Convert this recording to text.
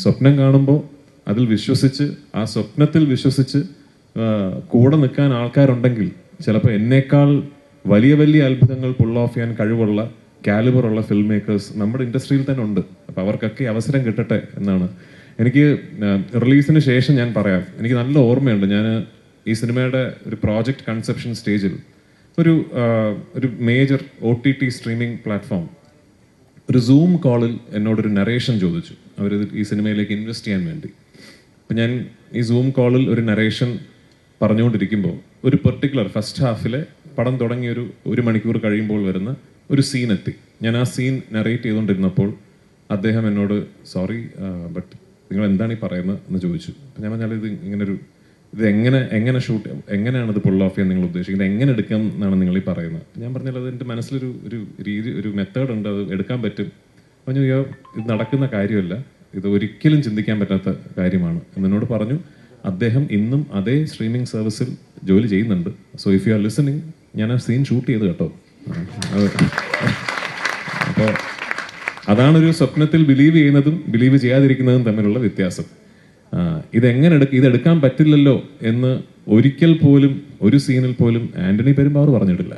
സ്വപ്നം കാണുമ്പോൾ അതിൽ വിശ്വസിച്ച് ആ സ്വപ്നത്തിൽ വിശ്വസിച്ച് കൂടെ നിൽക്കാൻ ആൾക്കാരുണ്ടെങ്കിൽ ചിലപ്പോൾ എന്നേക്കാൾ വലിയ വലിയ അത്ഭുതങ്ങൾ പുൾ ഓഫ് ചെയ്യാൻ കഴിവുള്ള കാലിബറുള്ള ഫിൽം മേക്കേഴ്സ് നമ്മുടെ ഇൻഡസ്ട്രിയിൽ തന്നെ ഉണ്ട്. അപ്പോൾ അവർക്കൊക്കെ അവസരം കിട്ടട്ടെ എന്നാണ് എനിക്ക്. റിലീസിന് ശേഷം ഞാൻ പറയാം, എനിക്ക് നല്ല ഓർമ്മയുണ്ട്. ഞാൻ ഈ സിനിമയുടെ ഒരു പ്രോജക്റ്റ് കൺസെപ്ഷൻ സ്റ്റേജിൽ ഒരു മേജർ OTT സ്ട്രീമിംഗ് പ്ലാറ്റ്ഫോം ഒരു സൂം കോളിൽ എന്നോടൊരു നറേഷൻ ചോദിച്ചു. അവർ ഈ സിനിമയിലേക്ക് ഇൻവെസ്റ്റ് ചെയ്യാൻ വേണ്ടി. അപ്പം ഞാൻ ഈ സൂം കോളിൽ ഒരു നറേഷൻ പറഞ്ഞുകൊണ്ടിരിക്കുമ്പോൾ ഒരു പെർട്ടിക്കുലർ ഫസ്റ്റ് ഹാഫിലെ പടം തുടങ്ങി ഒരു മണിക്കൂർ കഴിയുമ്പോൾ വരുന്ന ഒരു സീൻ എത്തി. ഞാൻ ആ സീൻ നറേറ്റ് ചെയ്തുകൊണ്ടിരുന്നപ്പോൾ അദ്ദേഹം എന്നോട് സോറി ബട്ട് നിങ്ങൾ എന്താണ് ഈ പറയുന്നത് എന്ന് ചോദിച്ചു. അപ്പം ഞാൻ പറഞ്ഞാൽ ഇത് എങ്ങനെ ഷൂട്ട്, എങ്ങനെയാണ് ഇത് പുൾ ഓഫ് ചെയ്യാൻ നിങ്ങൾ ഉദ്ദേശിക്കുന്നത്, എങ്ങനെ എടുക്കാം എന്നാണ് നിങ്ങൾ ഈ പറയുന്നത്. ഞാൻ പറഞ്ഞാൽ അത് എൻ്റെ മനസ്സിലൊരു ഒരു മെത്തേഡ് ഉണ്ട്, അത് എടുക്കാൻ പറ്റും. പറഞ്ഞു ഇത് നടക്കുന്ന കാര്യമല്ല, ഇത് ഒരിക്കലും ചിന്തിക്കാൻ പറ്റാത്ത കാര്യമാണ് എന്നോട് പറഞ്ഞു. അദ്ദേഹം ഇന്നും അതേ സ്ട്രീമിംഗ് സർവീസിൽ ജോലി ചെയ്യുന്നുണ്ട്. So if you are listening, ഞാൻ ആ സീൻ ഷൂട്ട് ചെയ്ത് കേട്ടോ. അപ്പോൾ അതാണൊരു സ്വപ്നത്തിൽ ബിലീവ് ചെയ്യുന്നതും ബിലീവ് ചെയ്യാതിരിക്കുന്നതും തമ്മിലുള്ള വ്യത്യാസം. ഇതെടുക്കാൻ പറ്റില്ലല്ലോ എന്ന് ഒരിക്കൽ പോലും ഒരു സീനിൽ പോലും ആന്റണി പെരുമ്പാവൂർ പറഞ്ഞിട്ടില്ല.